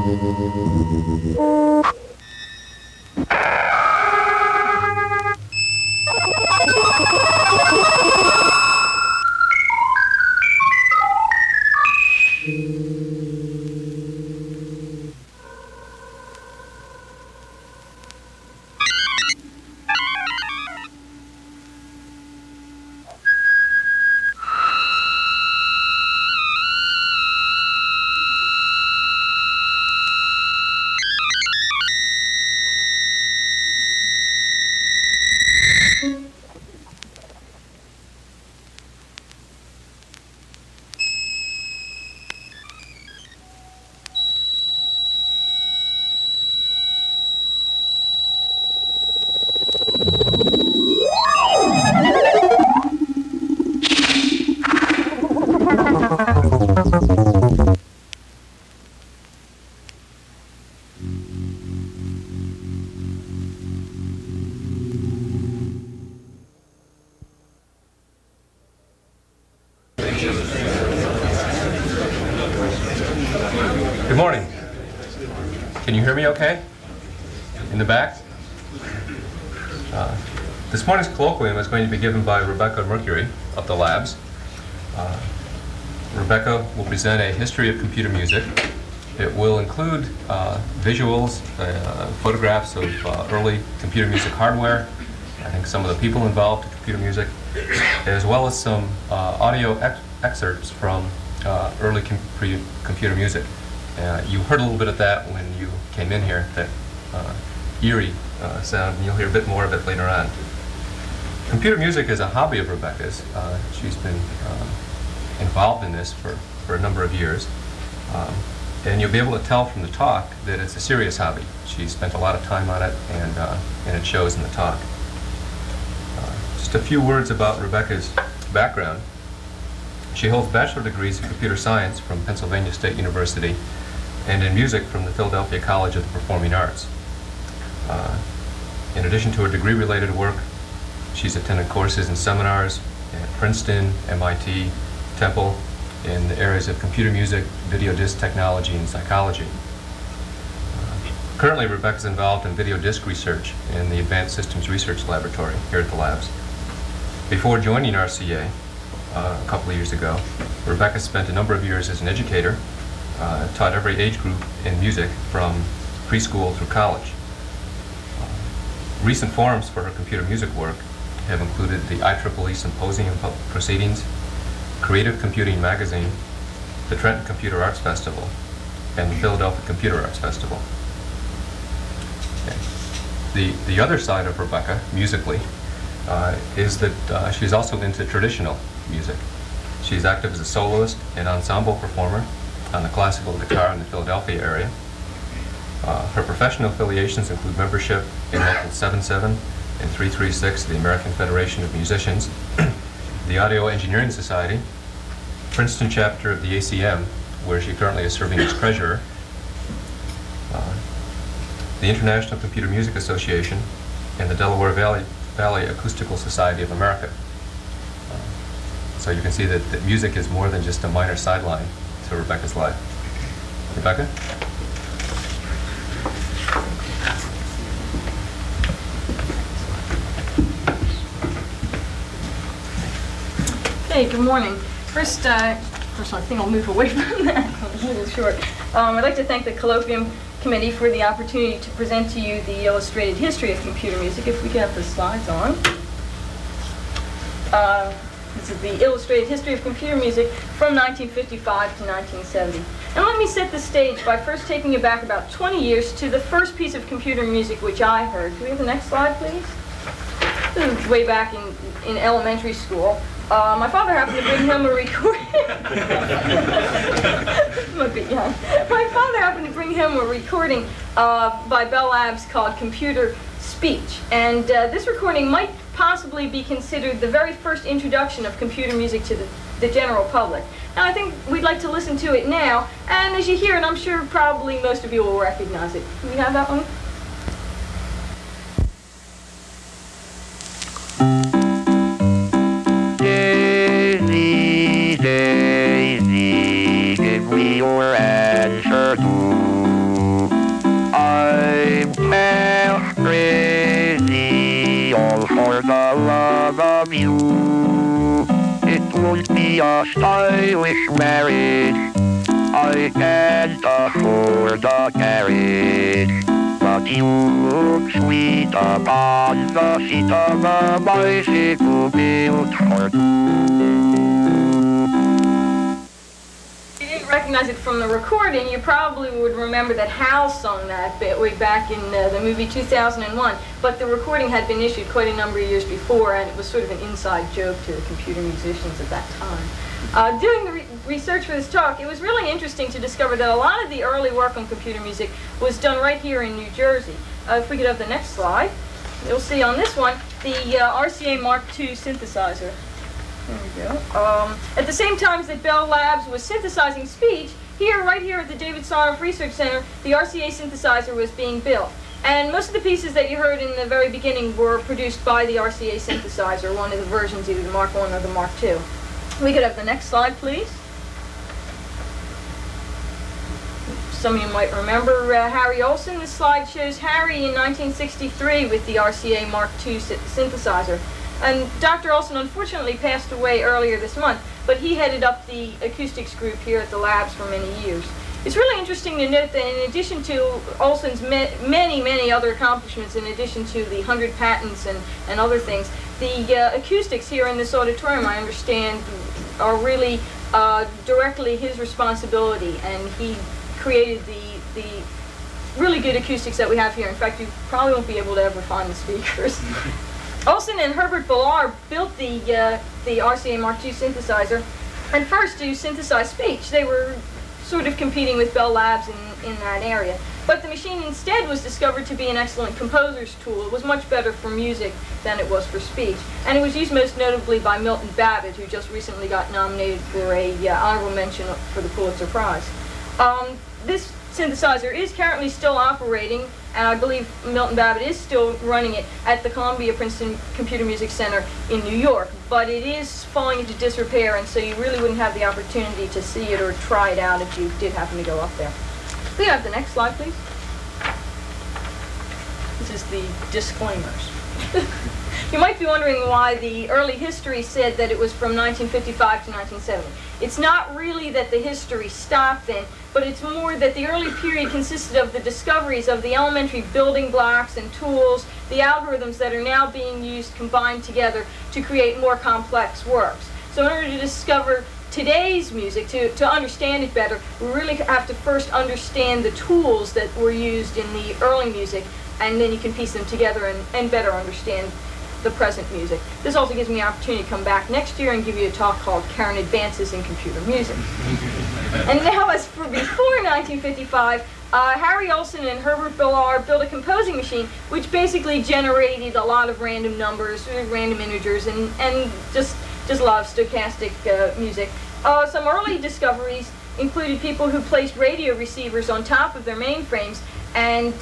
Good morning. Can you hear me okay? In the back? This morning's colloquium is going to be given by Rebecca Mercuri of the labs. Rebecca will present a history of computer music. It will include visuals, photographs of early computer music hardware, I think some of the people involved in computer music, as well as some audio excerpts from early computer music. You heard a little bit of that when you came in here, that eerie sound, and you'll hear a bit more of it later on. Computer music is a hobby of Rebecca's. She's been involved in this for a number of years. And you'll be able to tell from the talk that it's a serious hobby. She spent a lot of time on it, and it shows in the talk. Just a few words about Rebecca's background. She holds bachelor degrees in computer science from Pennsylvania State University and in music from the Philadelphia College of the Performing Arts. In addition to her degree-related work, she's attended courses and seminars at Princeton, MIT, Temple, in the areas of computer music, video disc technology, and psychology. Currently, Rebecca's involved in video disc research in the Advanced Systems Research Laboratory here at the labs. Before joining RCA a couple of years ago, Rebecca spent a number of years as an educator, taught every age group in music from preschool through college. Recent forums for her computer music work have included the IEEE Symposium Proceedings, Creative Computing Magazine, the Trenton Computer Arts Festival, and the Philadelphia Computer Arts Festival. Okay. The other side of Rebecca, musically, is that she's also into traditional music. She's active as a soloist and ensemble performer on the classical guitar in the Philadelphia area. Her professional affiliations include membership in Local 77 and 336, the American Federation of Musicians, the Audio Engineering Society, Princeton chapter of the ACM, where she currently is serving as treasurer, the International Computer Music Association, and the Delaware Valley Acoustical Society of America. So you can see that music is more than just a minor sideline to Rebecca's life. Rebecca? Hey, good morning. First, I think I'll move away from that. It's a little short. I'd like to thank the Colloquium Committee for the opportunity to present to you the illustrated history of computer music, if we can have the slides on. This is the illustrated history of computer music from 1955 to 1970. And let me set the stage by first taking you back about 20 years to the first piece of computer music which I heard. Can we have the next slide, please? This is way back in elementary school. My father happened to bring home a recording. My father happened to bring home a recording by Bell Labs called Computer Speech. And this recording might possibly be considered the very first introduction of computer music to the general public. And I think we'd like to listen to it now. And as you hear it, I'm sure probably most of you will recognize it. Can we have that one? Daisy, give me your answer to of you. It won't be a stylish marriage. I can't afford a carriage. But you look sweet upon the seat of a bicycle built for two. If you didn't recognize it from the recording, you probably would remember that Hal sung that bit way back in the movie 2001, but the recording had been issued quite a number of years before, and it was sort of an inside joke to the computer musicians at that time. Doing the research for this talk, it was really interesting to discover that a lot of the early work on computer music was done right here in New Jersey. If we could have the next slide, you'll see on this one the RCA Mark II synthesizer. There we go. At the same time that Bell Labs was synthesizing speech, right here at the David Sarnoff Research Center, the RCA synthesizer was being built. And most of the pieces that you heard in the very beginning were produced by the RCA synthesizer, one of the versions, either the Mark I or the Mark II. We could have the next slide, please. Some of you might remember Harry Olson. This slide shows Harry in 1963 with the RCA Mark II synthesizer. And Dr. Olson unfortunately passed away earlier this month, but he headed up the acoustics group here at the labs for many years. It's really interesting to note that in addition to Olson's many other accomplishments, in addition to the 100 patents and other things, the acoustics here in this auditorium, I understand, are really directly his responsibility, and he created the really good acoustics that we have here. In fact, you probably won't be able to ever find the speakers. Olson and Herbert Ballard built the RCA Mark II synthesizer, and first to synthesize speech. They were sort of competing with Bell Labs in that area. But the machine instead was discovered to be an excellent composer's tool. It was much better for music than it was for speech. And it was used most notably by Milton Babbitt, who just recently got nominated for a honorable mention for the Pulitzer Prize. This synthesizer is currently still operating, and I believe Milton Babbitt is still running it at the Columbia Princeton Computer Music Center in New York. But it is falling into disrepair, and so you really wouldn't have the opportunity to see it or try it out if you did happen to go up there. Can we have the next slide, please? This is the disclaimers. You might be wondering why the early history said that it was from 1955 to 1970. It's not really that the history stopped then, but it's more that the early period consisted of the discoveries of the elementary building blocks and tools, the algorithms that are now being used combined together to create more complex works. So in order to discover today's music, to understand it better, we really have to first understand the tools that were used in the early music, and then you can piece them together and better understand the present music. This also gives me an opportunity to come back next year and give you a talk called Current Advances in Computer Music. And now, as for before 1955, Harry Olson and Herbert Ballard built a composing machine which basically generated a lot of random numbers, random integers, and just a lot of stochastic music. Some early discoveries included people who placed radio receivers on top of their mainframes and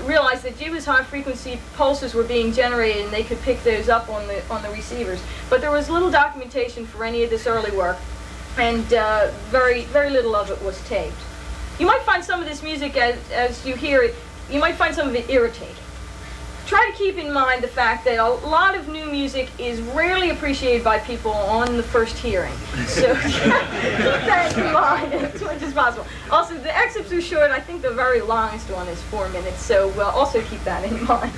realized that just as high frequency pulses were being generated, and they could pick those up on the receivers. But there was little documentation for any of this early work, and very little of it was taped. You might find some of this music, as you hear it, you might find some of it irritating. Try to keep in mind the fact that a lot of new music is rarely appreciated by people on the first hearing. So keep that in mind as much as possible. Also, the excerpts are short. I think the very longest one is 4 minutes, so also keep that in mind.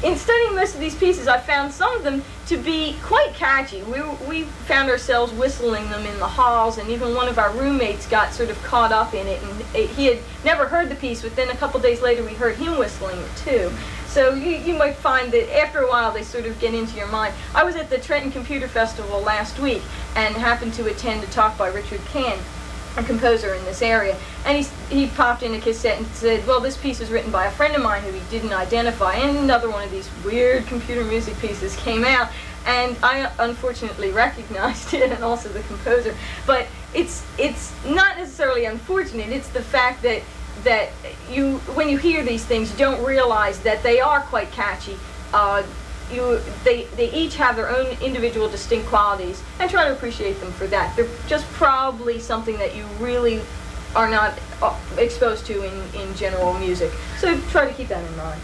In studying most of these pieces, I found some of them to be quite catchy. We found ourselves whistling them in the halls, and even one of our roommates got sort of caught up in it, and he had never heard the piece, but then a couple days later we heard him whistling it too. So you might find that after a while they sort of get into your mind. I was at the Trenton Computer Festival last week and happened to attend a talk by Richard Kahn, a composer in this area, and he popped in a cassette and said, well, this piece is written by a friend of mine who he didn't identify, and another one of these weird computer music pieces came out, and I unfortunately recognized it, and also the composer. But it's not necessarily unfortunate, it's the fact that when you hear these things, you don't realize that they are quite catchy. They each have their own individual distinct qualities, and try to appreciate them for that. They're just probably something that you really are not exposed to in general music. So try to keep that in mind.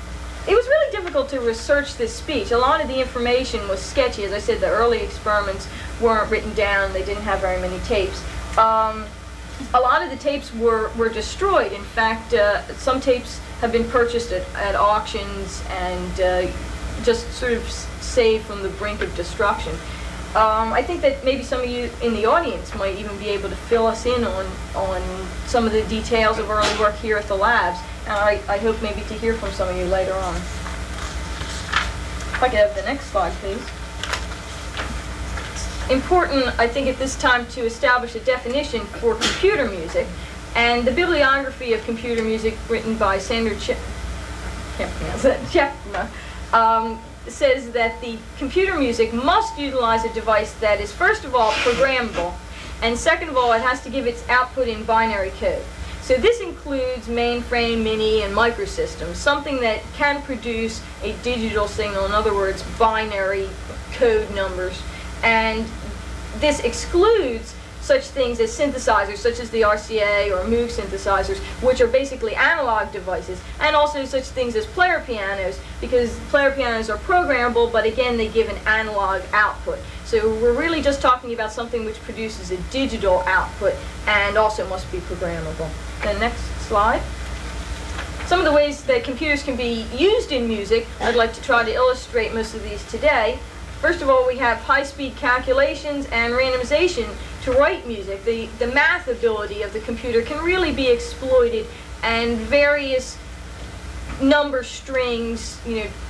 it was really difficult to research this speech. A lot of the information was sketchy. As I said, the early experiments weren't written down. They didn't have very many tapes. A lot of the tapes were destroyed. In fact, some tapes have been purchased at auctions and just sort of saved from the brink of destruction. I think that maybe some of you in the audience might even be able to fill us in on some of the details of early work here at the labs. And I hope maybe to hear from some of you later on. If I could have the next slide, please. It's important, I think, at this time to establish a definition for computer music. And the bibliography of computer music written by Sandra Chepma says that the computer music must utilize a device that is, first of all, programmable, and second of all, it has to give its output in binary code. So this includes mainframe, mini, and microsystems, something that can produce a digital signal, in other words, binary code numbers. And this excludes such things as synthesizers, such as the RCA or Moog synthesizers, which are basically analog devices, and also such things as player pianos, because player pianos are programmable, but again, they give an analog output. So we're really just talking about something which produces a digital output and also must be programmable. The next slide. Some of the ways that computers can be used in music, I'd like to try to illustrate most of these today. First of all, we have high-speed calculations and randomization to write music. The math ability of the computer can really be exploited, and various number strings,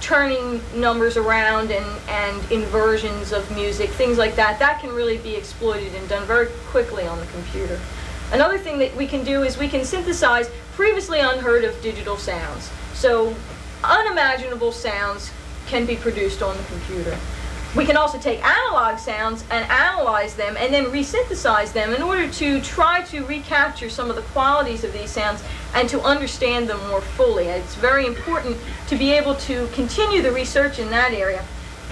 turning numbers around and inversions of music, things like that, that can really be exploited and done very quickly on the computer. Another thing that we can do is we can synthesize previously unheard of digital sounds. So unimaginable sounds can be produced on the computer. We can also take analog sounds and analyze them and then resynthesize them in order to try to recapture some of the qualities of these sounds and to understand them more fully. It's very important to be able to continue the research in that area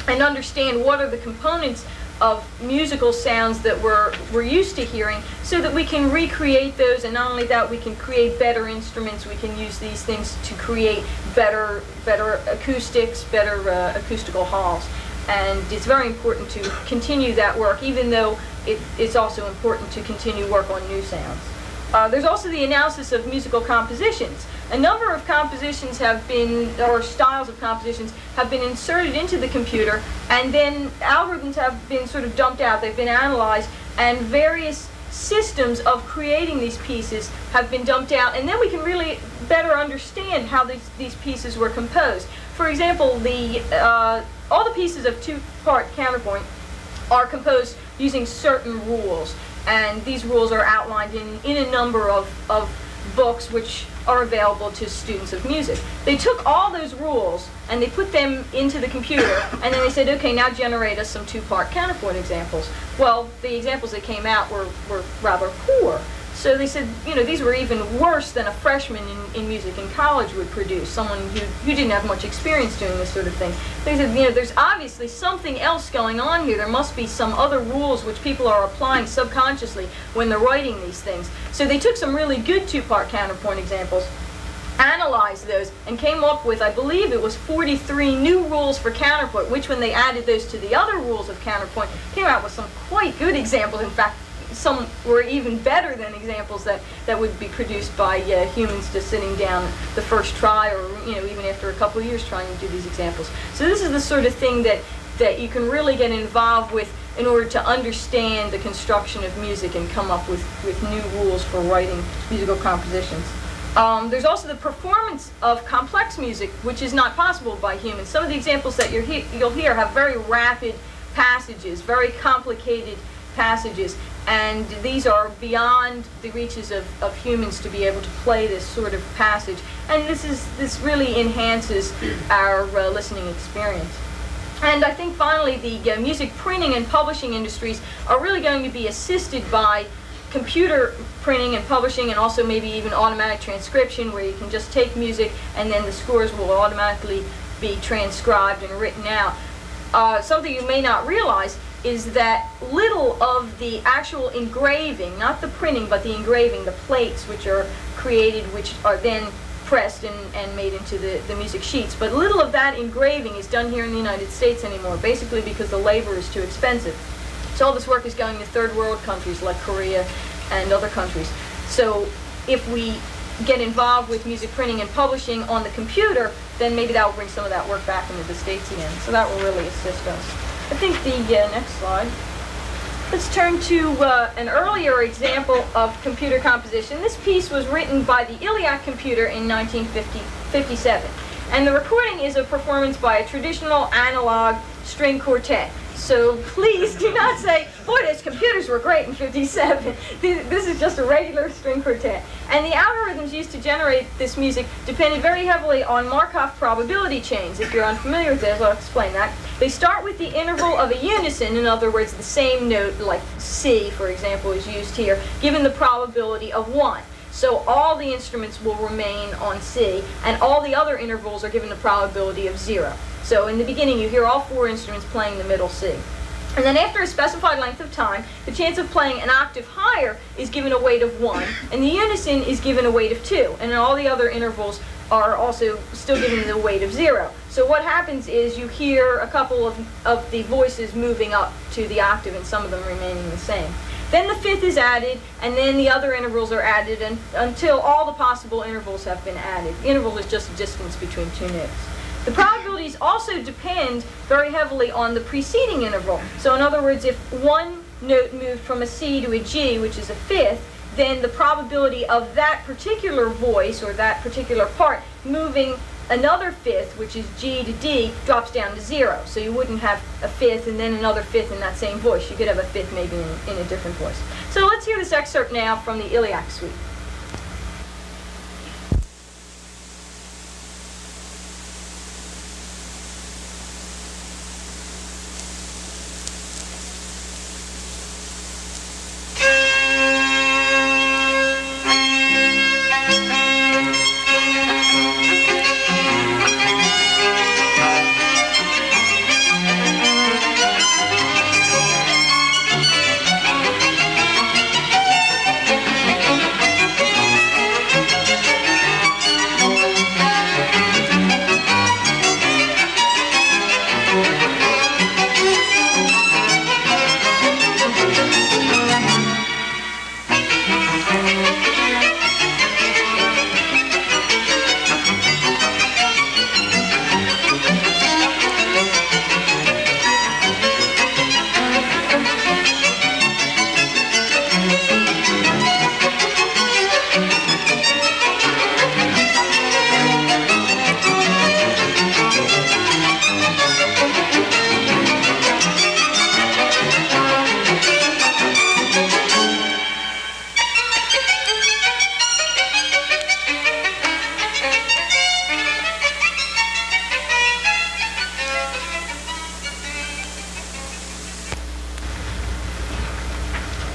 and understand what are the components of musical sounds that we're used to hearing, so that we can recreate those, and not only that, we can create better instruments. We can use these things to create better acoustics, better acoustical halls. And it's very important to continue that work, even though it's also important to continue work on new sounds. There's also the analysis of musical compositions. A number of compositions have been, or styles of compositions, have been inserted into the computer, and then algorithms have been sort of dumped out. They've been analyzed, and various systems of creating these pieces have been dumped out, and then we can really better understand how these pieces were composed. For example, all the pieces of two-part counterpoint are composed using certain rules, and these rules are outlined in a number of books which are available to students of music. They took all those rules and they put them into the computer, and then they said, okay, now generate us some two-part counterpoint examples. Well, the examples that came out were rather poor. So they said, these were even worse than a freshman in music in college would produce, someone who didn't have much experience doing this sort of thing. They said, there's obviously something else going on here. There must be some other rules which people are applying subconsciously when they're writing these things. So they took some really good two-part counterpoint examples, analyzed those, and came up with, I believe it was 43 new rules for counterpoint, which when they added those to the other rules of counterpoint, came out with some quite good examples. In fact, some were even better than examples that would be produced by humans just sitting down the first try, or even after a couple of years trying to do these examples. So this is the sort of thing that you can really get involved with in order to understand the construction of music and come up with new rules for writing musical compositions. There's also the performance of complex music, which is not possible by humans. Some of the examples that you'll hear have very rapid passages, very complicated passages, and these are beyond the reaches of humans to be able to play this sort of passage. And this really enhances our listening experience. And I think finally the music printing and publishing industries are really going to be assisted by computer printing and publishing, and also maybe even automatic transcription, where you can just take music and then the scores will automatically be transcribed and written out. Something you may not realize is that little of the actual engraving, not the printing, but the engraving, the plates which are created, which are then pressed and made into the music sheets. But little of that engraving is done here in the United States anymore, basically because the labor is too expensive. So all this work is going to third world countries like Korea and other countries. So if we get involved with music printing and publishing on the computer, then maybe that will bring some of that work back into the States again. So that will really assist us. I think the next slide. Let's turn to an earlier example of computer composition. This piece was written by the Iliac computer in 1957. And the recording is a performance by a traditional analog string quartet. So please do not say, boy, those computers were great in 57. This is just a regular string quartet. And the algorithms used to generate this music depended very heavily on Markov probability chains. If you're unfamiliar with this, I'll explain that. They start with the interval of a unison, in other words, the same note, like C, for example, is used here, given the probability of 1. So all the instruments will remain on C, and all the other intervals are given the probability of 0. So in the beginning, you hear all 4 instruments playing the middle C. And then after a specified length of time, the chance of playing an octave higher is given a weight of 1, and the unison is given a weight of 2, and then all the other intervals are also still given the weight of 0. So what happens is you hear a couple of the voices moving up to the octave, and some of them remaining the same. Then the 5th is added, and then the other intervals are added until all the possible intervals have been added. The interval is just a distance between 2 notes. The probabilities also depend very heavily on the preceding interval. So in other words, if one note moved from a C to a G, which is a 5th, then the probability of that particular voice or that particular part moving another 5th, which is G to D, drops down to 0. So you wouldn't have a 5th and then another 5th in that same voice. You could have a 5th maybe in a different voice. So let's hear this excerpt now from the Iliac suite.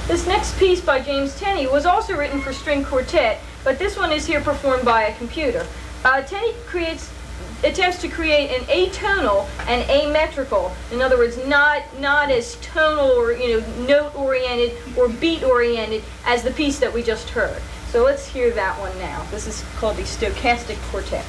This next piece by James Tenney was also written for string quartet, but this one is here performed by a computer. Tenney attempts to create an atonal and ametrical, in other words, not as tonal or note-oriented or beat-oriented as the piece that we just heard. So let's hear that one now. This is called the stochastic quartet.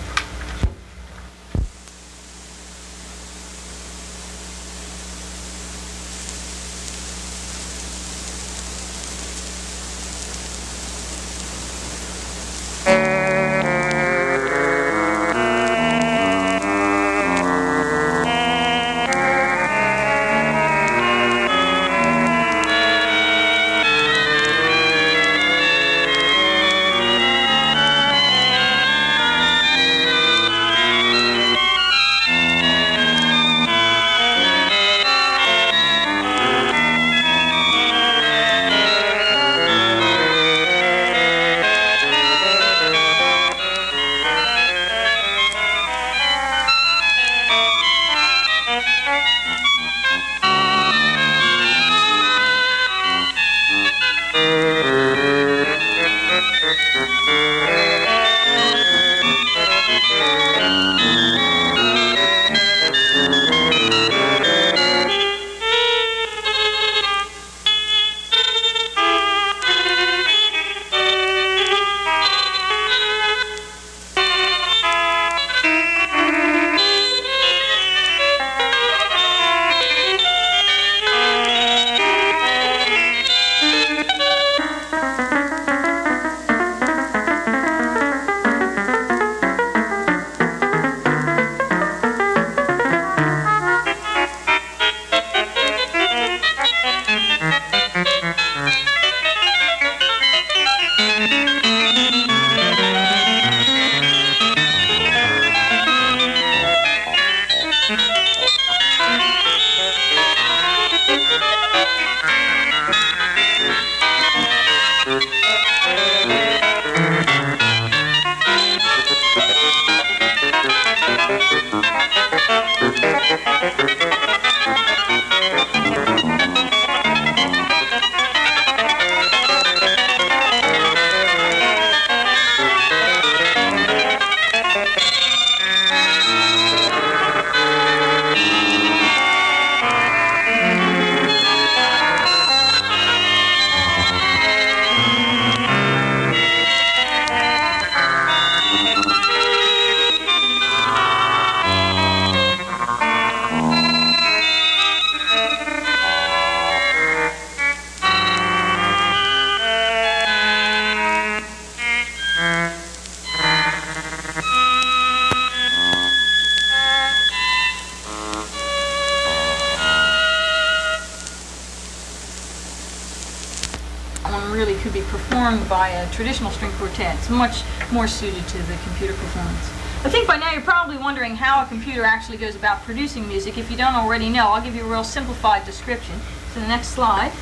really could be performed by a traditional string quartet. It's much more suited to the computer performance. I think by now you're probably wondering how a computer actually goes about producing music. If you don't already know, I'll give you a real simplified description. So the next slide.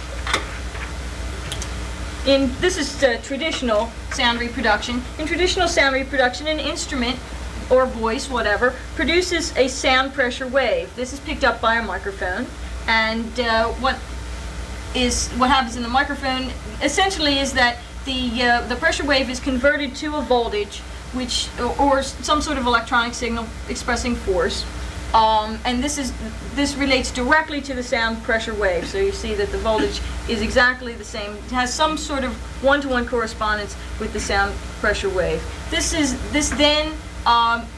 This is traditional sound reproduction. In traditional sound reproduction, an instrument or voice, whatever, produces a sound pressure wave. This is picked up by a microphone, and what happens in the microphone essentially is that the pressure wave is converted to a voltage, or some sort of electronic signal expressing force, and this relates directly to the sound pressure wave. So you see that the voltage is exactly the same. It has some sort of one-to-one correspondence with the sound pressure wave. This then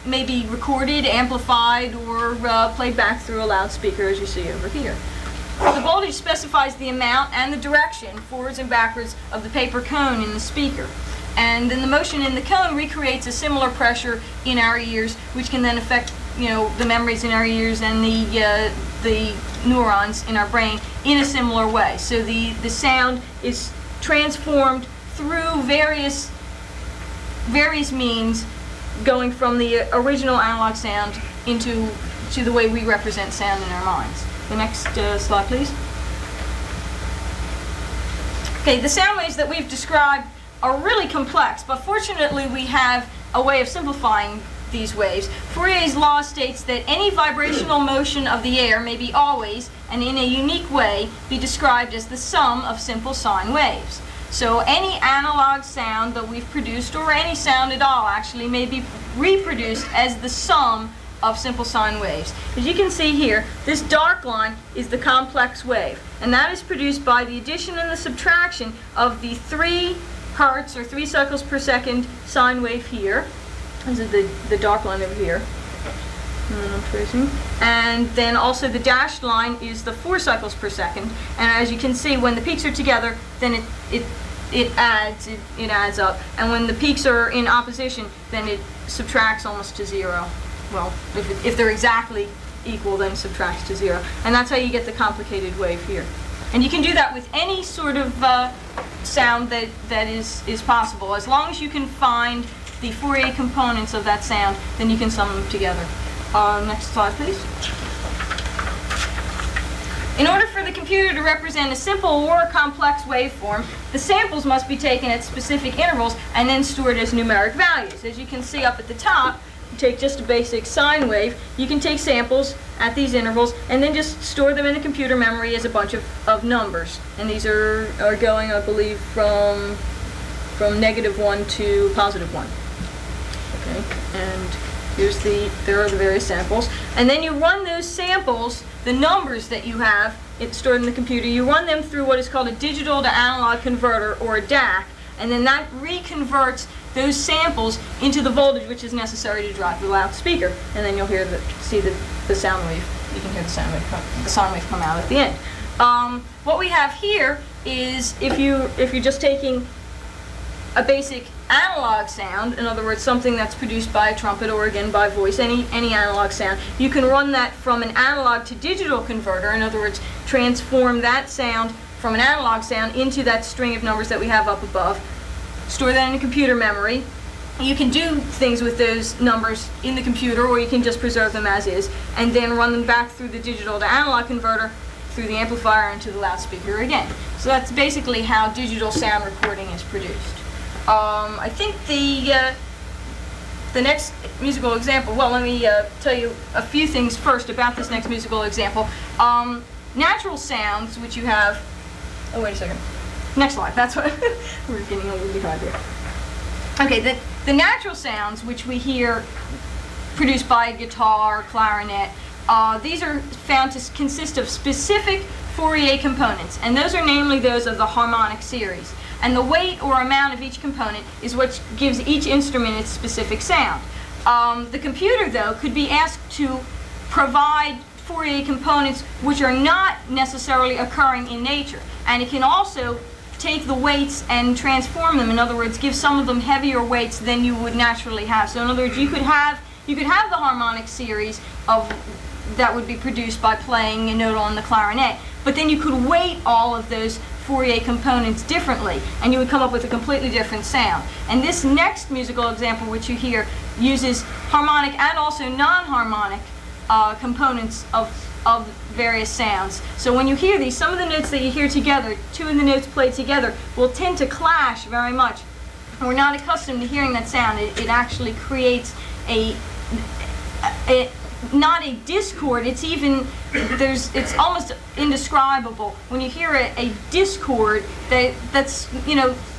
may be recorded, amplified, or played back through a loudspeaker, as you see over here. The voltage specifies the amount and the direction, forwards and backwards, of the paper cone in the speaker. And then the motion in the cone recreates a similar pressure in our ears, which can then affect, the memories in our ears and the neurons in our brain in a similar way. So the sound is transformed through various means, going from the original analog sound to the way we represent sound in our minds. The next slide, please. Okay, the sound waves that we've described are really complex, but fortunately we have a way of simplifying these waves. Fourier's law states that any vibrational motion of the air may be always, and in a unique way, be described as the sum of simple sine waves. So any analog sound that we've produced, or any sound at all actually, may be reproduced as the sum of simple sine waves. As you can see here, this dark line is the complex wave, and that is produced by the addition and the subtraction of the 3 hertz, or 3 cycles per second, sine wave here. This is the dark line over here. And I'm tracing. And then also the dashed line is the 4 cycles per second. And as you can see, when the peaks are together, then it adds up. And when the peaks are in opposition, then it subtracts almost to 0. Well, if they're exactly equal, then subtracts to 0. And that's how you get the complicated wave here. And you can do that with any sort of sound that is possible. As long as you can find the Fourier components of that sound, then you can sum them together. Next slide, please. In order for the computer to represent a simple or a complex waveform, the samples must be taken at specific intervals and then stored as numeric values. As you can see up at the top, you take just a basic sine wave, you can take samples at these intervals and then just store them in the computer memory as a bunch of numbers. And these are going, I believe, from -1 to +1. Okay, and there are the various samples. And then you run those samples, the numbers that you have stored in the computer, you run them through what is called a digital to analog converter, or a DAC, and then that reconverts those samples into the voltage which is necessary to drive the loudspeaker. And then you'll see the sound wave. You can hear the sound wave come out at the end. What we have here is, if you're just taking a basic analog sound, in other words, something that's produced by a trumpet or again by voice, any analog sound, you can run that from an analog to digital converter. In other words, transform that sound from an analog sound into that string of numbers that we have up above, store that in a computer memory. You can do things with those numbers in the computer, or you can just preserve them as is, and then run them back through the digital to analog converter, through the amplifier, into the loudspeaker again. So that's basically how digital sound recording is produced. I think the next musical example, well, let me tell you a few things first about this next musical example. Natural sounds, which you have, oh, wait a second. Next slide, that's what, we're getting a little behind here. Okay, the natural sounds, which we hear produced by a guitar, clarinet, these are found to consist of specific Fourier components, and those are namely those of the harmonic series. And the weight or amount of each component is what gives each instrument its specific sound. The computer, though, could be asked to provide Fourier components which are not necessarily occurring in nature. And it can also take the weights and transform them. In other words, give some of them heavier weights than you would naturally have. So in other words, you could have the harmonic series that would be produced by playing a note on the clarinet, but then you could weight all of those Fourier components differently, and you would come up with a completely different sound. And this next musical example, which you hear, uses harmonic and also non-harmonic components of various sounds. So when you hear these, some of the notes that you hear together, two of the notes played together, will tend to clash very much. We're not accustomed to hearing that sound. It actually creates not a discord. It's almost indescribable when you hear a discord that's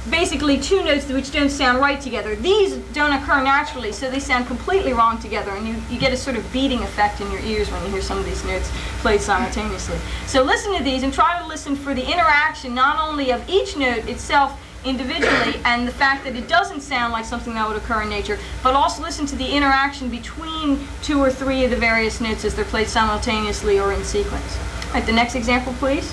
basically two notes which don't sound right together. These don't occur naturally, so they sound completely wrong together, and you get a sort of beating effect in your ears when you hear some of these notes played simultaneously. So listen to these and try to listen for the interaction not only of each note itself individually and the fact that it doesn't sound like something that would occur in nature, but also listen to the interaction between two or three of the various notes as they're played simultaneously or in sequence. All right, the next example, please.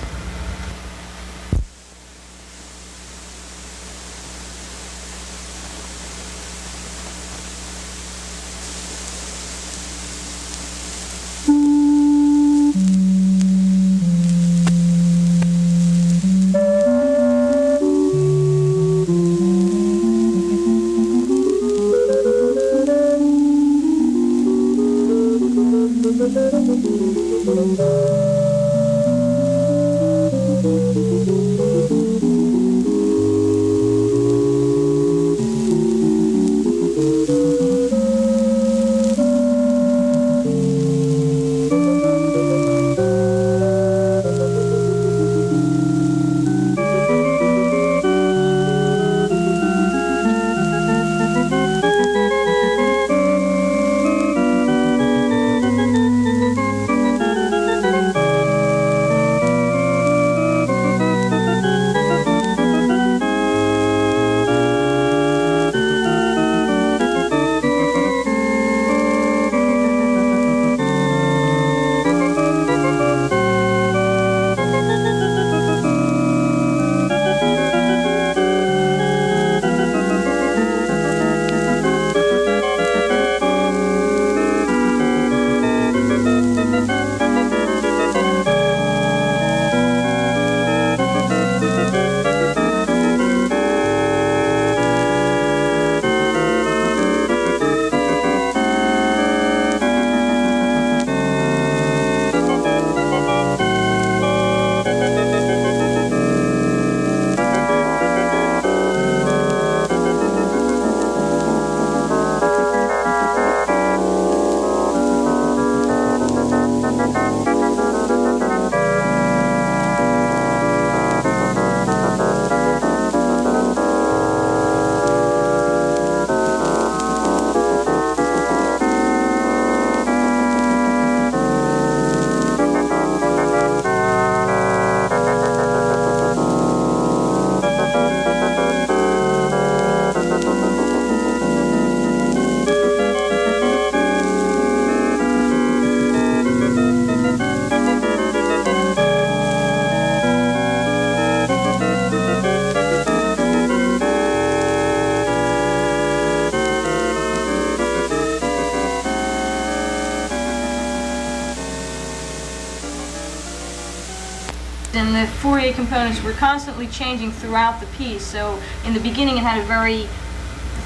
And the Fourier components were constantly changing throughout the piece. So in the beginning it had a very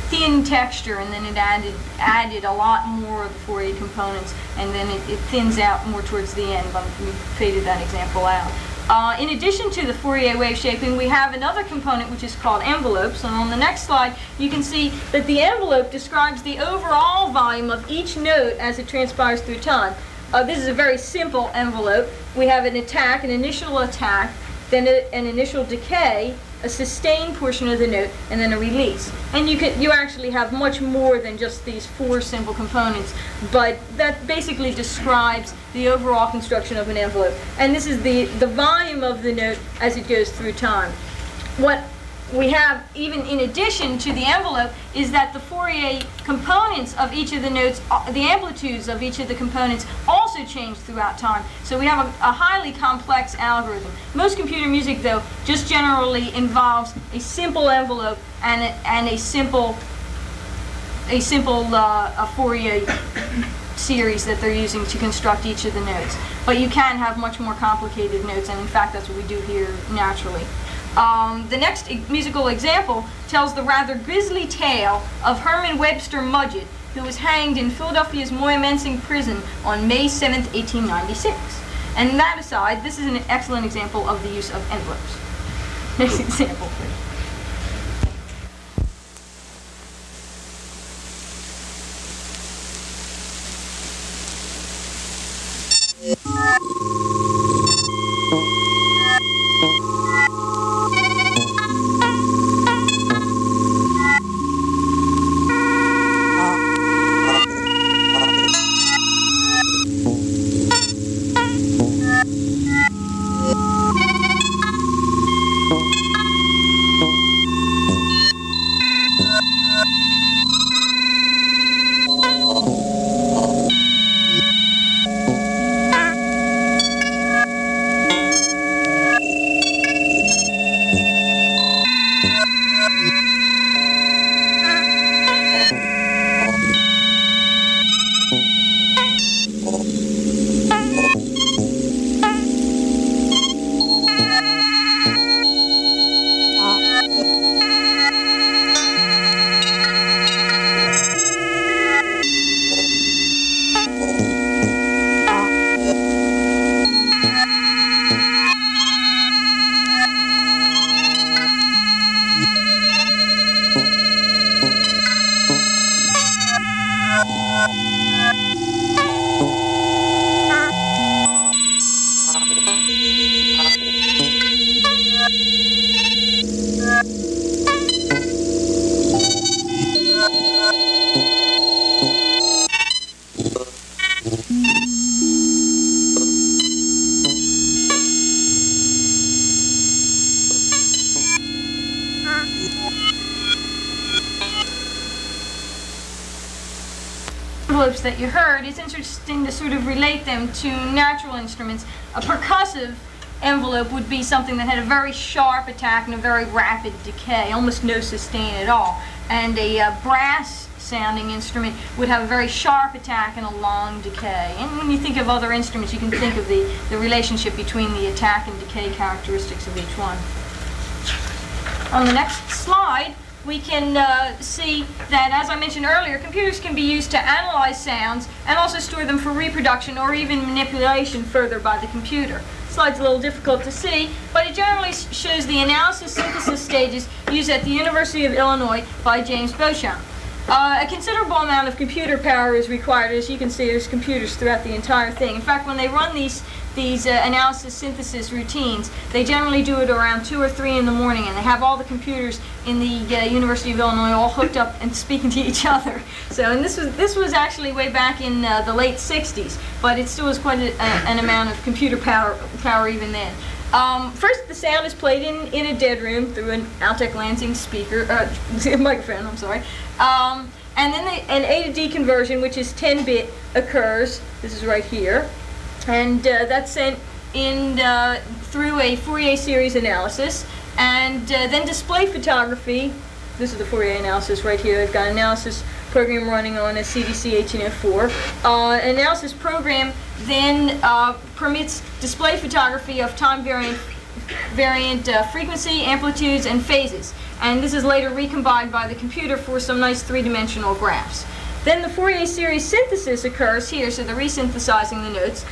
thin texture, and then it added a lot more of the Fourier components, and then it thins out more towards the end. We faded that example out. In addition to the Fourier wave shaping, we have another component which is called envelopes. And on the next slide, you can see that the envelope describes the overall volume of each note as it transpires through time. This is a very simple envelope. We have an attack, an initial attack, then an initial decay, a sustained portion of the note, and then a release. And you actually have much more than just these four simple components, but that basically describes the overall construction of an envelope. And this is the volume of the note as it goes through time. What we have, even in addition to the envelope, is that the Fourier components of each of the notes, the amplitudes of each of the components also change throughout time. So we have a highly complex algorithm. Most computer music, though, just generally involves a simple envelope and a simple Fourier series that they're using to construct each of the notes. But you can have much more complicated notes, and in fact that's what we do here naturally. The next musical example tells the rather grisly tale of Herman Webster Mudgett, who was hanged in Philadelphia's Moyamensing prison on May 7th, 1896. And that aside, this is an excellent example of the use of envelopes. Next example, please. Envelopes that you heard, it's interesting to sort of relate them to natural instruments. A percussive envelope would be something that had a very sharp attack and a very rapid decay, almost no sustain at all. And a brass sounding instrument would have a very sharp attack and a long decay. And when you think of other instruments, you can think of the relationship between the attack and decay characteristics of each one. On the next slide, we can see that, as I mentioned earlier, computers can be used to analyze sounds and also store them for reproduction or even manipulation further by the computer. The slide's a little difficult to see, but it generally shows the analysis synthesis stages used at the University of Illinois by James Beauchamp. A considerable amount of computer power is required. As you can see, there's computers throughout the entire thing. In fact, when they run these analysis synthesis routines, they generally do it around 2 or 3 in the morning, and they have all the computers in the University of Illinois all hooked up and speaking to each other. So, and this was actually way back in the late 60s, but it still was quite an amount of computer power even then. First, the sound is played in a dead room through an Altec Lansing speaker, microphone, I'm sorry. And then an A to D conversion, which is 10-bit, occurs. This is right here. And that's sent in through a Fourier series analysis. And then display photography. This is the Fourier analysis right here. I've got an analysis program running on a CDC 1804. An analysis program then permits display photography of time variant frequency, amplitudes, and phases. And this is later recombined by the computer for some nice three-dimensional graphs. Then the Fourier series synthesis occurs here, so they're resynthesizing the notes.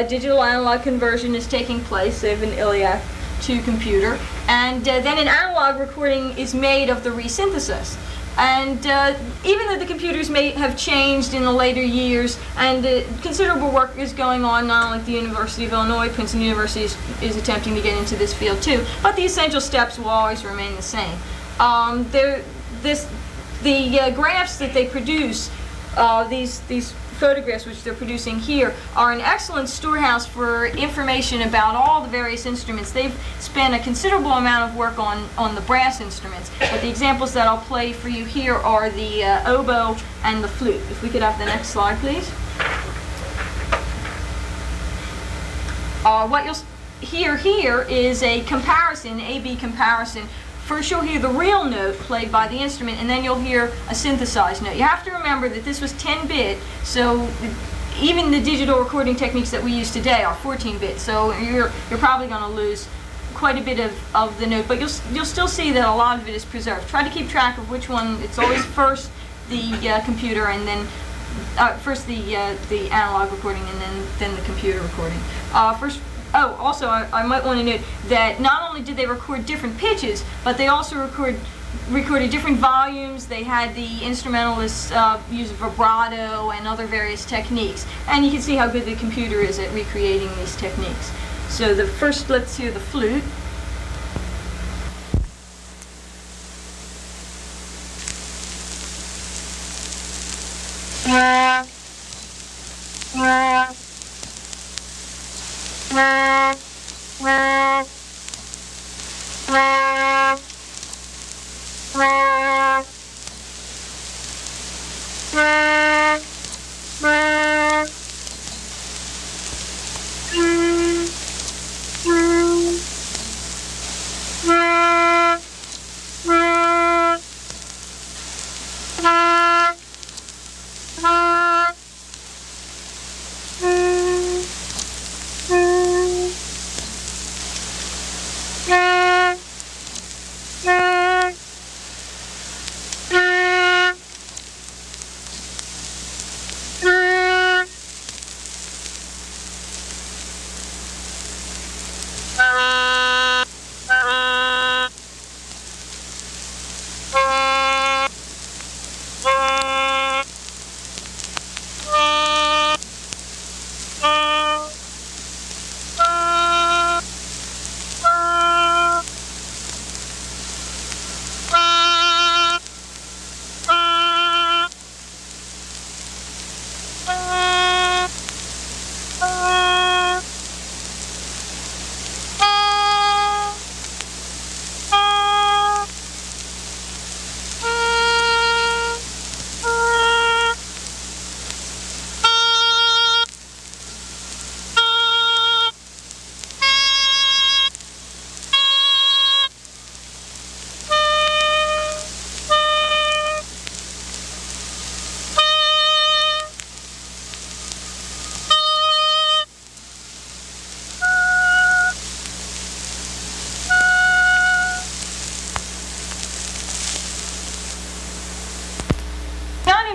Digital analog conversion is taking place. They have an iliac to computer. And then an analog recording is made of the resynthesis. And even though the computers may have changed in the later years, and considerable work is going on, not only at the University of Illinois, Princeton University is attempting to get into this field too, but the essential steps will always remain the same. The graphs that they produce, these photographs which they're producing here, are an excellent storehouse for information about all the various instruments. They've spent a considerable amount of work on the brass instruments, but the examples that I'll play for you here are the oboe and the flute. If we could have the next slide, please. What you'll hear here is a comparison, A-B comparison. First you'll hear the real note played by the instrument, and then you'll hear a synthesized note. You have to remember that this was 10-bit, so even the digital recording techniques that we use today are 14-bit, so you're probably going to lose quite a bit of the note, but you'll still see that a lot of it is preserved. Try to keep track of which one. It's always first the computer, and then first the analog recording, and then the computer recording. Also, I might want to note that not only did they record different pitches, but they also recorded different volumes. They had the instrumentalists use vibrato and other various techniques. And you can see how good the computer is at recreating these techniques. So let's hear the flute.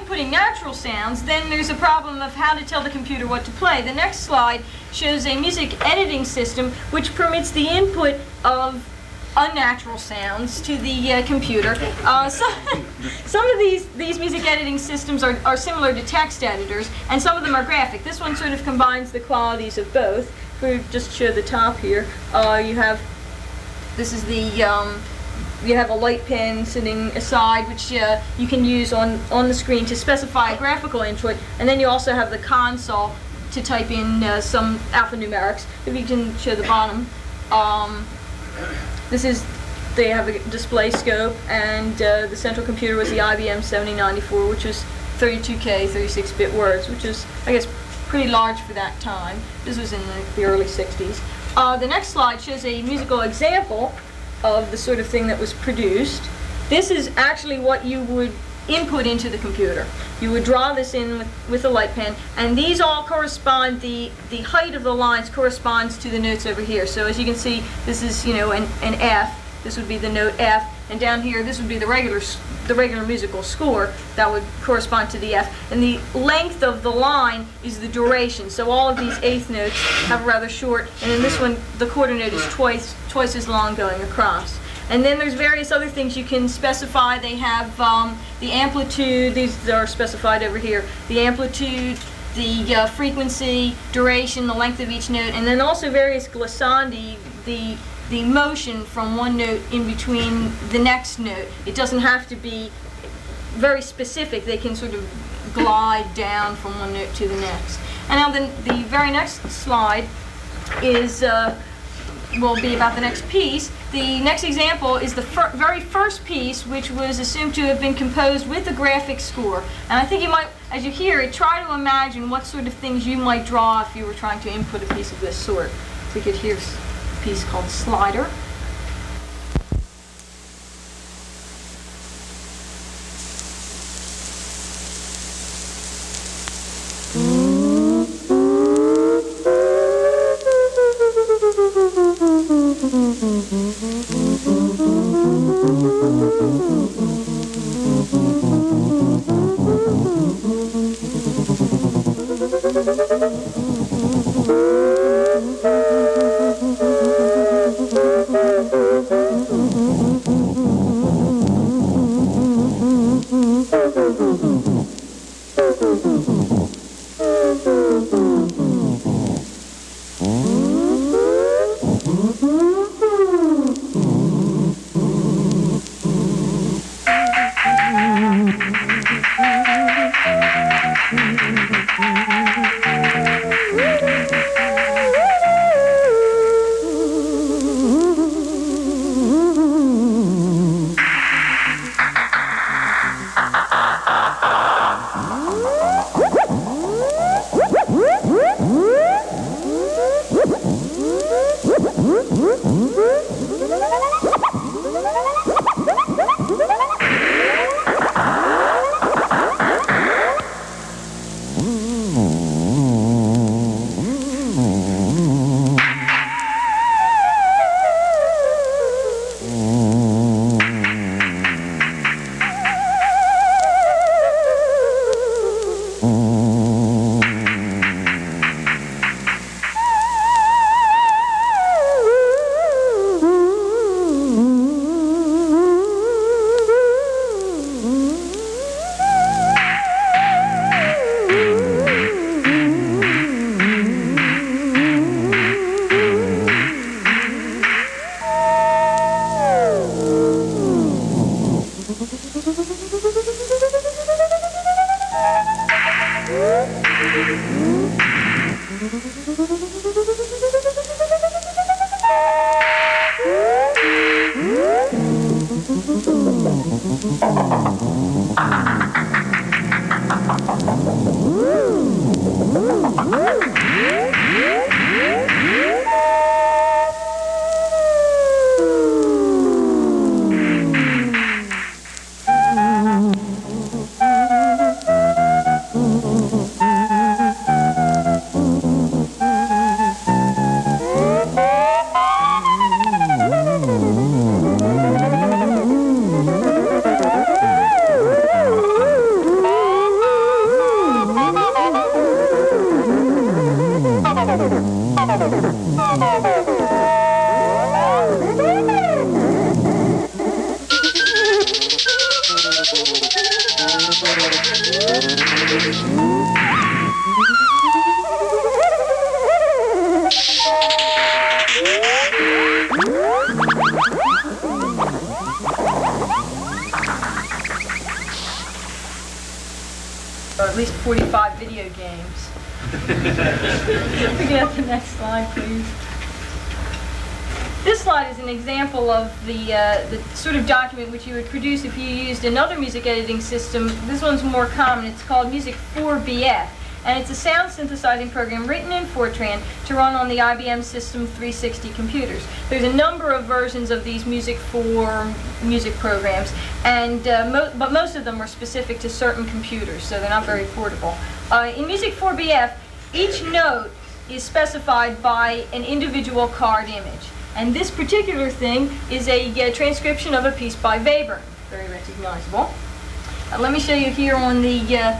Inputting natural sounds, then there's a problem of how to tell the computer what to play. The next slide shows a music editing system which permits the input of unnatural sounds to the computer. Some of these music editing systems are similar to text editors, and some of them are graphic. This one sort of combines the qualities of both. If we just show the top here, you have a light pen sitting aside, which you can use on the screen to specify a graphical input, and then you also have the console to type in some alphanumerics. If you can show the bottom, they have a display scope, and the central computer was the IBM 7094, which was 32K 36-bit words, which is, I guess, pretty large for that time. This was in the early 60s. The next slide shows a musical example of the sort of thing that was produced. This is actually what you would input into the computer. You would draw this in with a light pen, and these all correspond, the height of the lines corresponds to the notes over here. So as you can see, this is, an F. This would be the note F, and down here this would be the regular musical score that would correspond to the F. And the length of the line is the duration. So all of these eighth notes have a rather short, and in this one the quarter note is twice as long going across. And then there's various other things you can specify. They have the amplitude, these are specified over here, the amplitude, the frequency, duration, the length of each note, and then also various glissandi, the motion from one note in between the next note. It doesn't have to be very specific. They can sort of glide down from one note to the next. And now the very next slide will be about the next piece. The next example is the very first piece, which was assumed to have been composed with a graphic score. And I think you might, as you hear it, try to imagine what sort of things you might draw if you were trying to input a piece of this sort. We could hear a piece called Slider. Or at least 45 video games. We can have the next slide, please. This slide is an example of the sort of document which you would produce if you used another music editing system. This one's more common. It's called Music 4BF, and it's a sound synthesizing program written in Fortran to run on the IBM System 360 computers. There's a number of versions of these Music 4 music programs, and but most of them are specific to certain computers, so they're not very portable. In Music 4BF, each note is specified by an individual card image. And this particular thing is a transcription of a piece by Weber, very recognizable. Let me show you here on the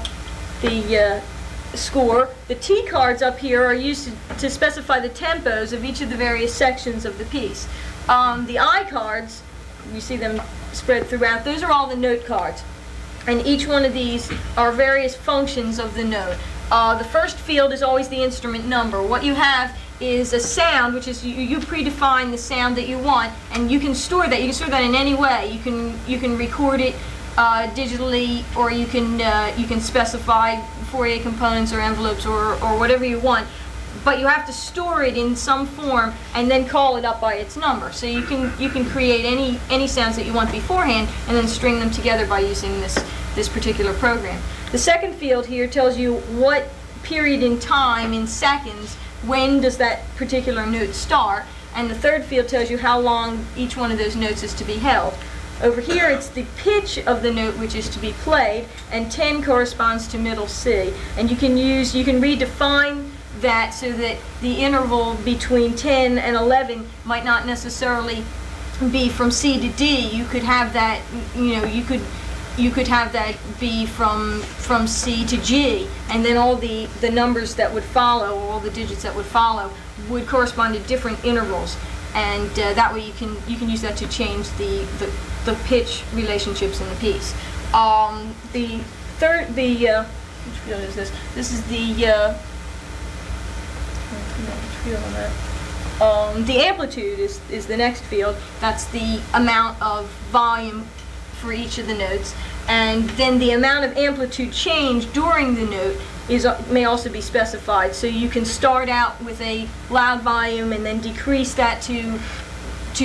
score. The T cards up here are used to specify the tempos of each of the various sections of the piece. The I cards, you see them spread throughout, those are all the note cards. And each one of these are various functions of the note. The first field is always the instrument number. What you have is a sound, which is you predefine the sound that you want, and you can store that. You can store that in any way. You can record it digitally, or you can specify Fourier components or envelopes or whatever you want. But you have to store it in some form and then call it up by its number. So you can create any sounds that you want beforehand and then string them together by using this particular program. The second field here tells you what period in time, in seconds, when does that particular note start, and the third field tells you how long each one of those notes is to be held. Over here it's the pitch of the note which is to be played, and 10 corresponds to middle C. And you can redefine that so that the interval between 10 and 11 might not necessarily be from C to D. You could have that, you could have that be from C to G, and then all the numbers that would follow, all the digits that would follow, would correspond to different intervals, and that way you can use that to change the pitch relationships in the piece. The third, which field is this? This is the the amplitude is the next field. That's the amount of volume for each of the notes, and then the amount of amplitude change during the note may also be specified. So you can start out with a loud volume and then decrease that to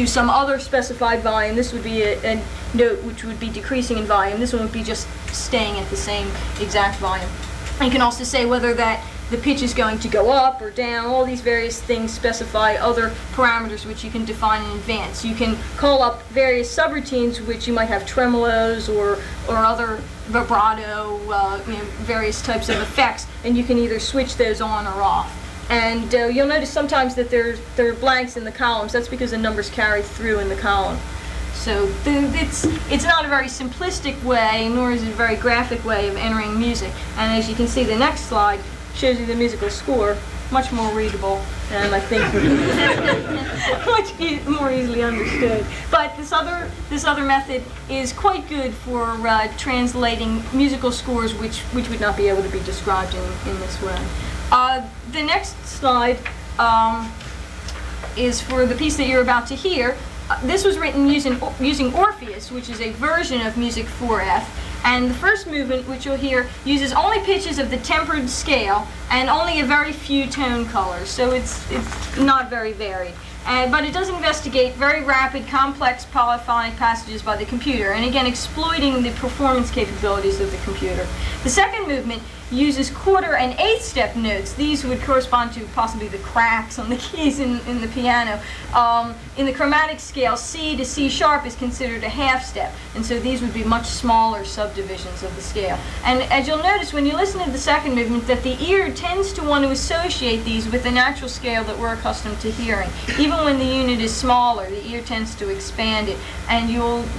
some other specified volume. This would be a note which would be decreasing in volume. This one would be just staying at the same exact volume. And you can also say whether the pitch is going to go up or down. All these various things specify other parameters which you can define in advance. You can call up various subroutines which you might have tremolos or other vibrato, various types of effects, and you can either switch those on or off. And you'll notice sometimes that there are blanks in the columns. That's because the numbers carry through in the column. So it's not a very simplistic way, nor is it a very graphic way of entering music. And as you can see, the next slide shows you the musical score, much more readable, and I think much more easily understood. But this other method is quite good for translating musical scores which would not be able to be described in this way. The next slide is for the piece that you're about to hear. This was written using Orpheus, which is a version of Music 4F. And the first movement, which you'll hear, uses only pitches of the tempered scale and only a very few tone colors, so it's not very varied. But it does investigate very rapid, complex polyphonic passages by the computer, and again exploiting the performance capabilities of the computer. The second movement uses quarter and eighth step notes. These would correspond to possibly the cracks on the keys in the piano. In the chromatic scale, C to C sharp is considered a half step, and so these would be much smaller subdivisions of the scale. And as you'll notice when you listen to the second movement, that the ear tends to want to associate these with the natural scale that we're accustomed to hearing. Even when the unit is smaller, the ear tends to expand it. And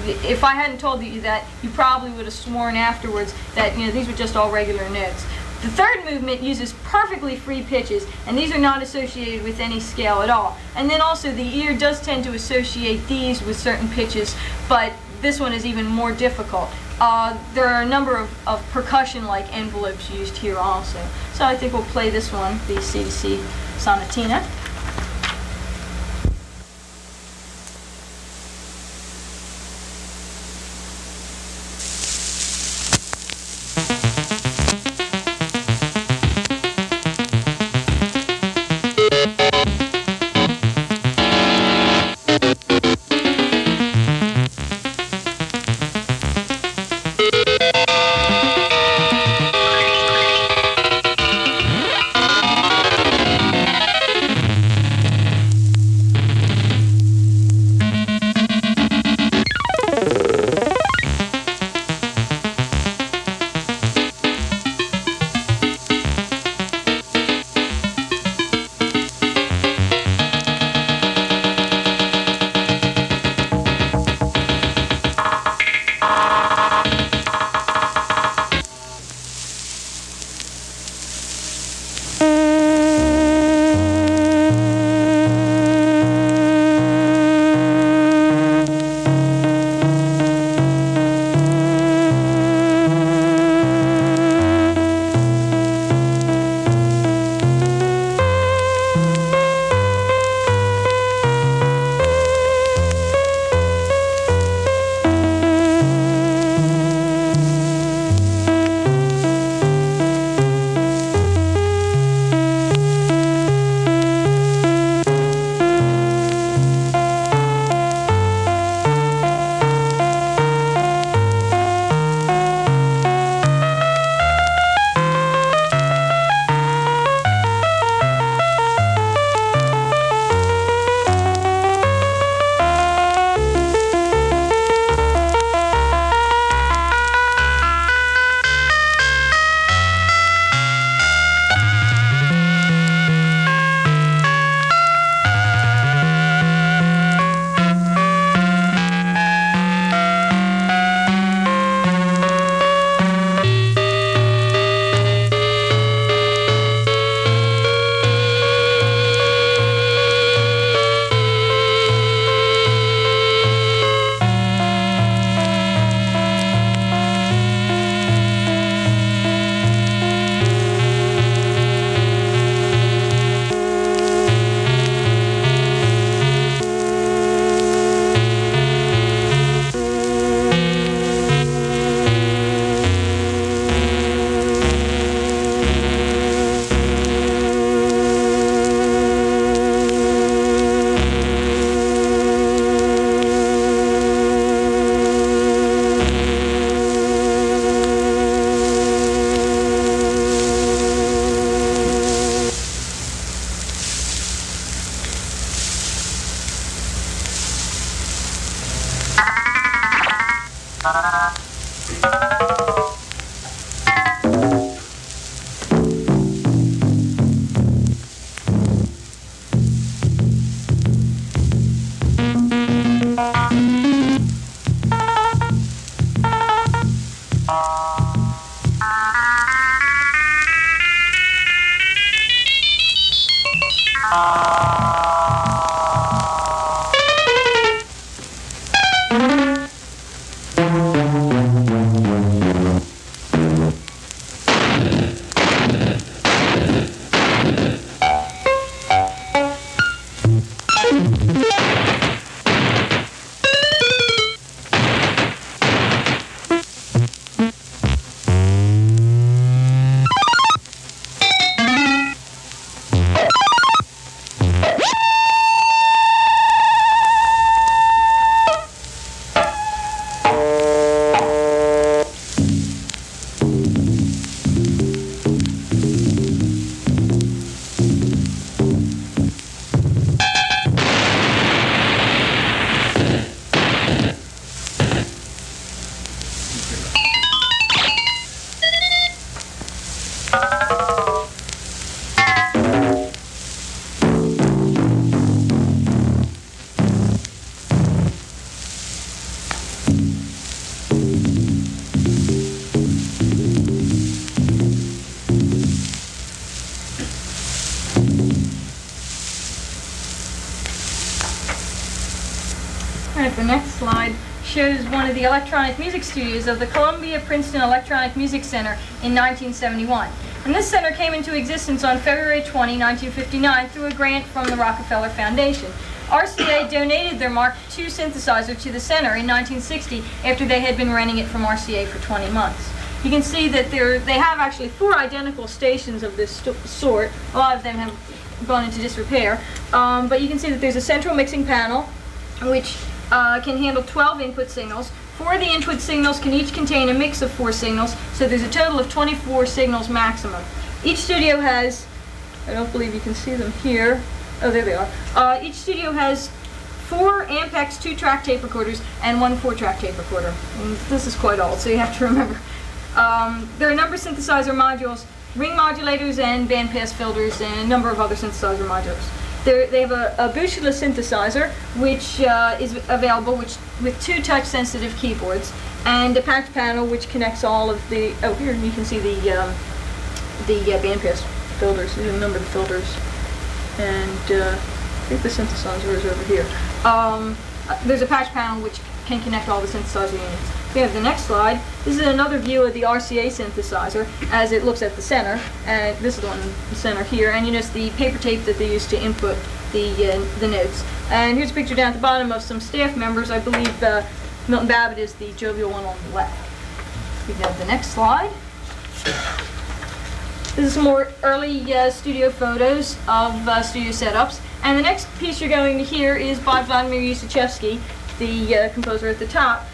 if I hadn't told you that, you probably would have sworn afterwards that these were just all regular notes. The third movement uses perfectly free pitches, and these are not associated with any scale at all. And then also the ear does tend to associate these with certain pitches, but this one is even more difficult. There are a number of percussion-like envelopes used here also. So I think we'll play this one, the C to C sonatina. Alright, the next slide shows one of the electronic music studios of the Columbia Princeton Electronic Music Center in 1971. And this center came into existence on February 20, 1959 through a grant from the Rockefeller Foundation. RCA donated their Mark II synthesizer to the center in 1960 after they had been renting it from RCA for 20 months. You can see that they have actually 4 identical stations of this sort. A lot of them have gone into disrepair. But you can see that there's a central mixing panel which can handle 12 input signals. 4 of the input signals can each contain a mix of 4 signals, so there's a total of 24 signals maximum. Each studio has, I don't believe you can see them here. Oh, there they are. Each studio has 4 Ampex 2-track tape recorders and 1 4-track tape recorder. And this is quite old, so you have to remember. There are a number of synthesizer modules, ring modulators and bandpass filters, and a number of other synthesizer modules. They have a bootyless synthesizer, which is available with 2 touch-sensitive keyboards, and a patch panel which connects all of the. Oh, here you can see the bandpass filters. There's a number of filters, and I think the synthesizer is over here. There's a patch panel which can connect all the synthesizer units. We have the next slide. This is another view of the RCA synthesizer as it looks at the center, and this is the one in the center here, and you notice the paper tape that they use to input the notes. And here's a picture down at the bottom of some staff members. I believe Milton Babbitt is the jovial one on the left. We have the next slide. This is some more early studio photos of studio setups. And the next piece you're going to hear is by Vladimir Ussachevsky, the composer at the top.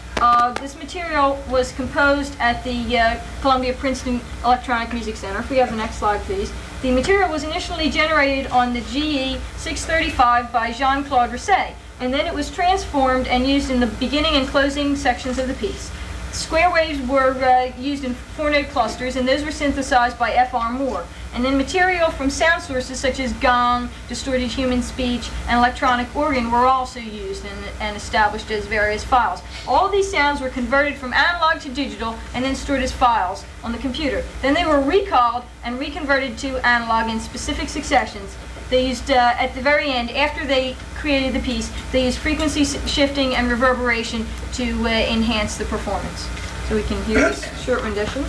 This material was composed at the Columbia Princeton Electronic Music Center. If we have the next slide, please. The material was initially generated on the GE 635 by Jean-Claude Risset, and then it was transformed and used in the beginning and closing sections of the piece. Square waves were used in 4-note clusters, and those were synthesized by F.R. Moore. And then material from sound sources such as gong, distorted human speech, and electronic organ were also used and established as various files. All of these sounds were converted from analog to digital and then stored as files on the computer. Then they were recalled and reconverted to analog in specific successions. They used, at the very end, after they created the piece, they used frequency shifting and reverberation to enhance the performance. So we can hear this short rendition.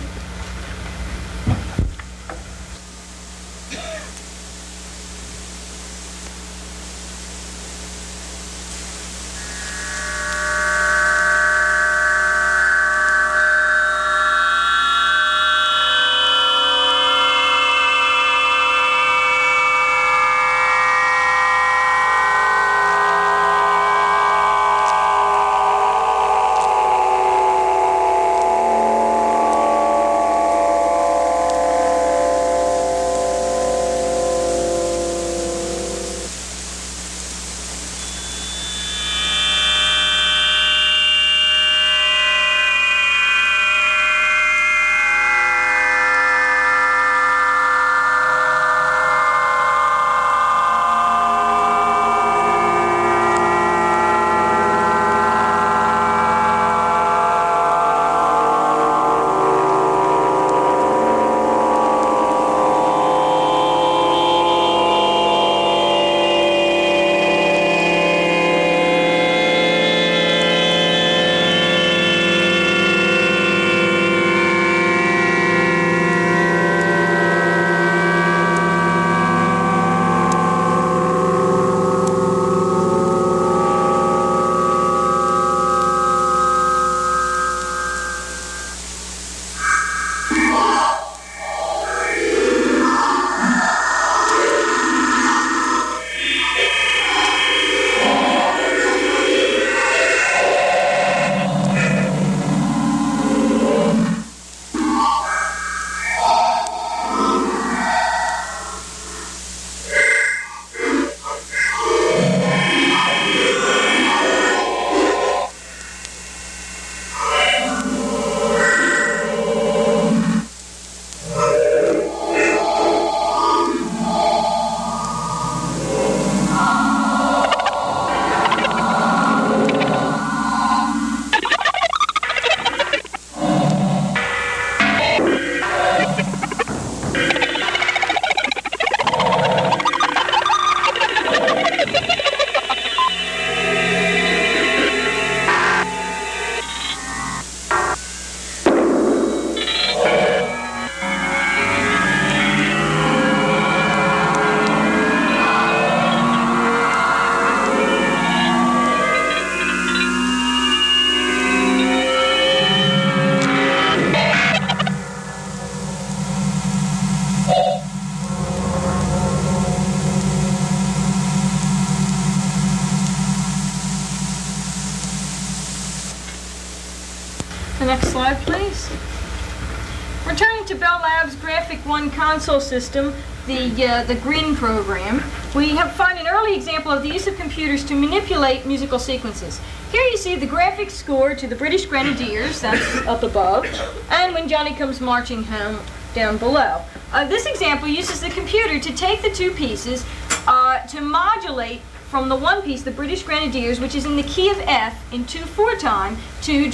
Returning to Bell Labs Graphic One console system, the GRIN program, we have find an early example of the use of computers to manipulate musical sequences. Here you see the graphic score to the British Grenadiers, that's up above, and When Johnny Comes Marching Home down below. This example uses the computer to take the two pieces to modulate from the one piece, the British Grenadiers, which is in the key of F in 2/4 time, to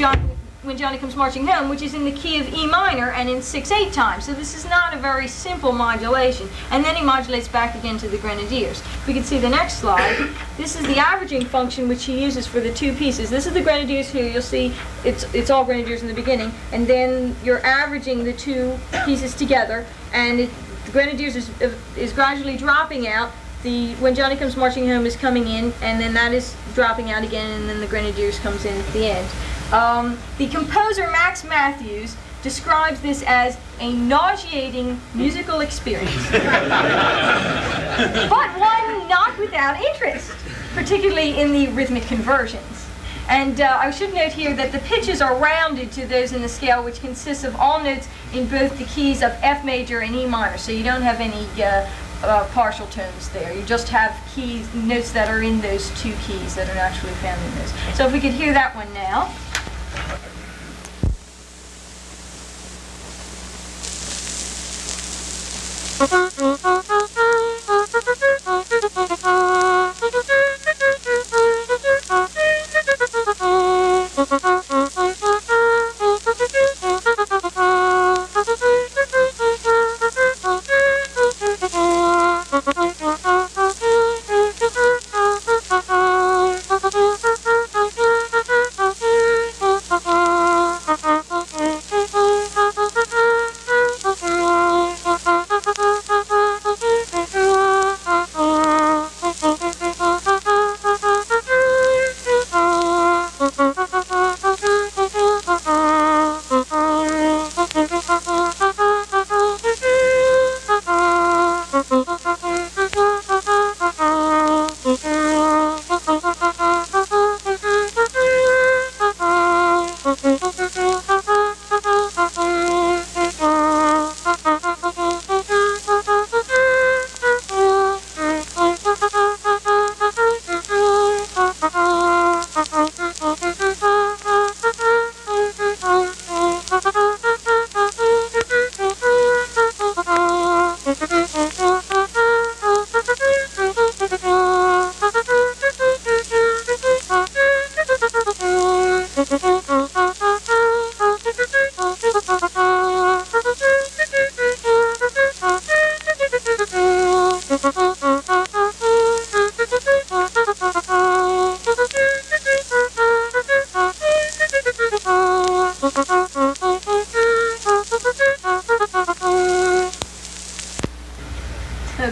When Johnny Comes Marching Home, which is in the key of E minor and in 6/8 time. So this is not a very simple modulation. And then he modulates back again to the Grenadiers. We can see the next slide. This is the averaging function which he uses for the two pieces. This is the Grenadiers here. You'll see it's all Grenadiers in the beginning. And then you're averaging the two pieces together. And the Grenadiers is gradually dropping out. The When Johnny Comes Marching Home is coming in, and then that is dropping out again, and then the Grenadiers comes in at the end. The composer Max Matthews describes this as a nauseating musical experience, but one not without interest, particularly in the rhythmic conversions. And I should note here that the pitches are rounded to those in the scale, which consists of all notes in both the keys of F major and E minor, so you don't have any partial tones there. You just have notes that are in those two keys that are naturally found in those. So if we could hear that one now.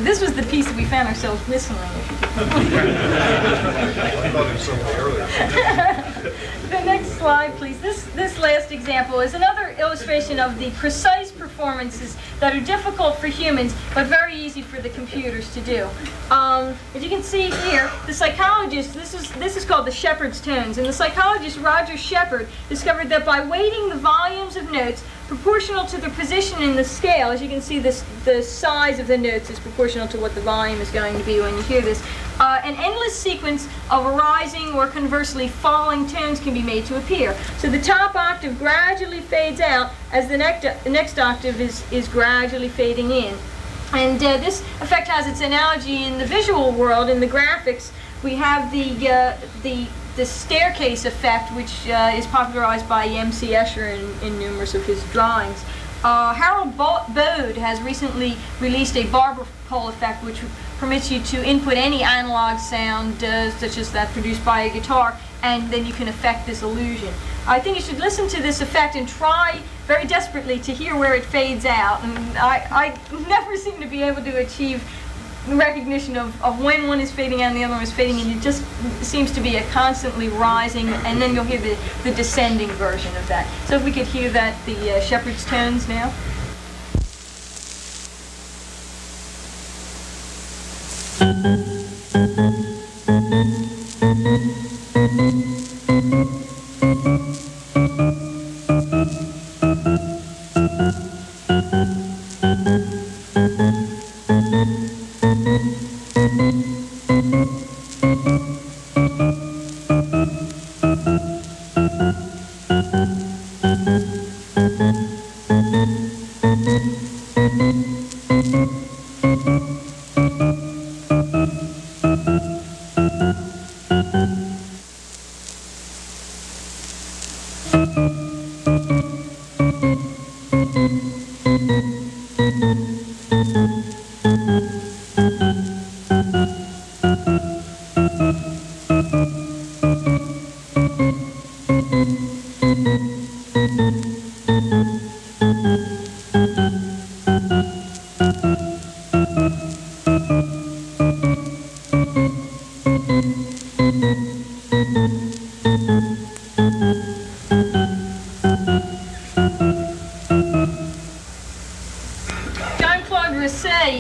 This was the piece that we found ourselves whistling. The next slide, please. This last example is another illustration of the precise performances that are difficult for humans, but very easy for the computers to do. As you can see here, the psychologist, this is called the Shepard's tones, and the psychologist Roger Shepard discovered that by weighting the volumes of notes proportional to their position in the scale, as you can see, the size of the notes is proportional to what the volume is going to be when you hear this. An endless sequence of arising or conversely falling tones can be made to appear. So the top octave gradually fades out as the next octave is gradually fading in. And this effect has its analogy in the visual world. In the graphics, we have the staircase effect, which is popularized by M.C. Escher in numerous of his drawings. Harold Bode has recently released a barber pole effect, which permits you to input any analog sound, such as that produced by a guitar, and then you can affect this illusion. I think you should listen to this effect and try very desperately to hear where it fades out. And I never seem to be able to achieve recognition of when one is fading out and the other one is fading in. It just seems to be a constantly rising, and then you'll hear the descending version of that. So if we could hear that, the Shepard's tones now.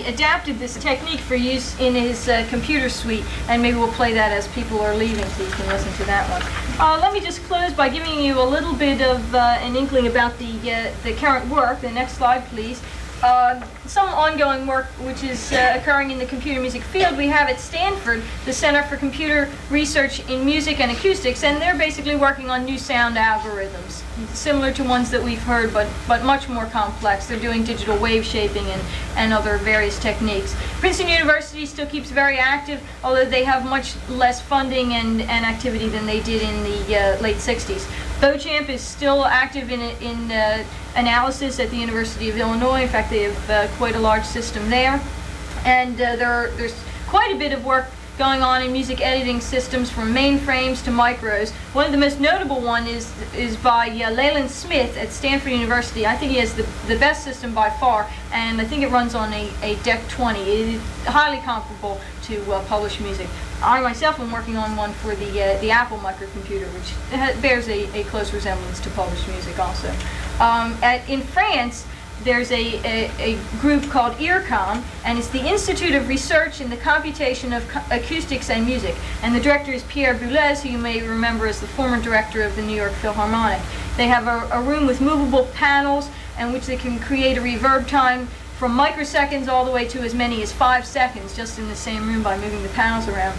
Adapted this technique for use in his computer suite, and maybe we'll play that as people are leaving so you can listen to that one. Let me just close by giving you a little bit of an inkling about the current work. The next slide, please. Some ongoing work which is occurring in the computer music field. We have at Stanford the Center for Computer Research in Music and Acoustics, and they're basically working on new sound algorithms, similar to ones that we've heard, but much more complex. They're doing digital wave shaping and other various techniques. Princeton University still keeps very active, although they have much less funding and activity than they did in the late 60s. Beauchamp is still active in analysis at the University of Illinois. In fact, they have quite a large system there. And there's quite a bit of work going on in music editing systems from mainframes to micros. One of the most notable one is by Leland Smith at Stanford University. I think he has the best system by far, and I think it runs on a DEC 20. It is highly comparable to published music. I myself am working on one for the Apple microcomputer, which bears a close resemblance to published music also. In France, there's a group called IRCAM, and it's the Institute of Research in the Computation of Acoustics and Music. And the director is Pierre Boulez, who you may remember as the former director of the New York Philharmonic. They have a room with movable panels in which they can create a reverb time from microseconds all the way to as many as 5 seconds just in the same room by moving the panels around.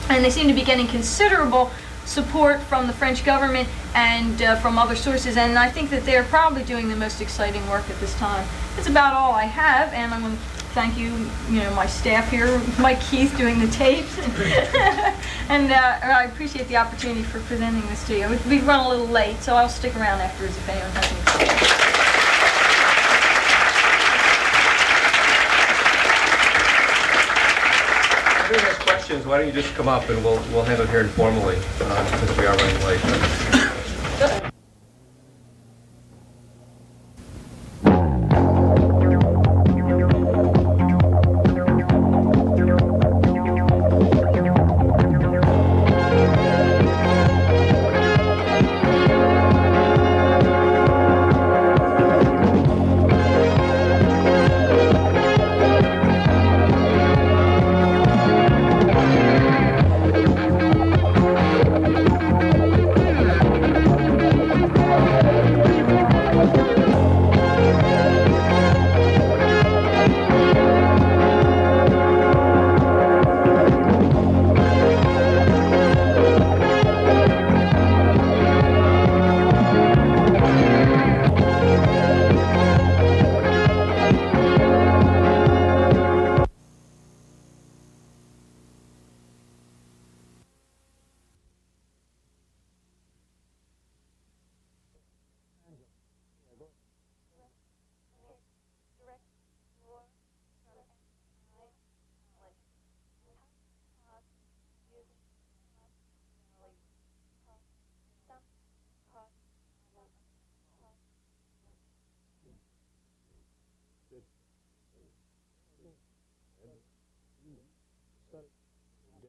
And they seem to be getting considerable support from the French government and from other sources, and I think that they're probably doing the most exciting work at this time. That's about all I have, and I'm going to thank you, my staff here, Mike Keith doing the tapes, and I appreciate the opportunity for presenting this to you. We've run a little late, so I'll stick around afterwards if anyone has any questions. If anyone has questions, why don't you just come up and we'll handle it here informally, since we are running late. Good.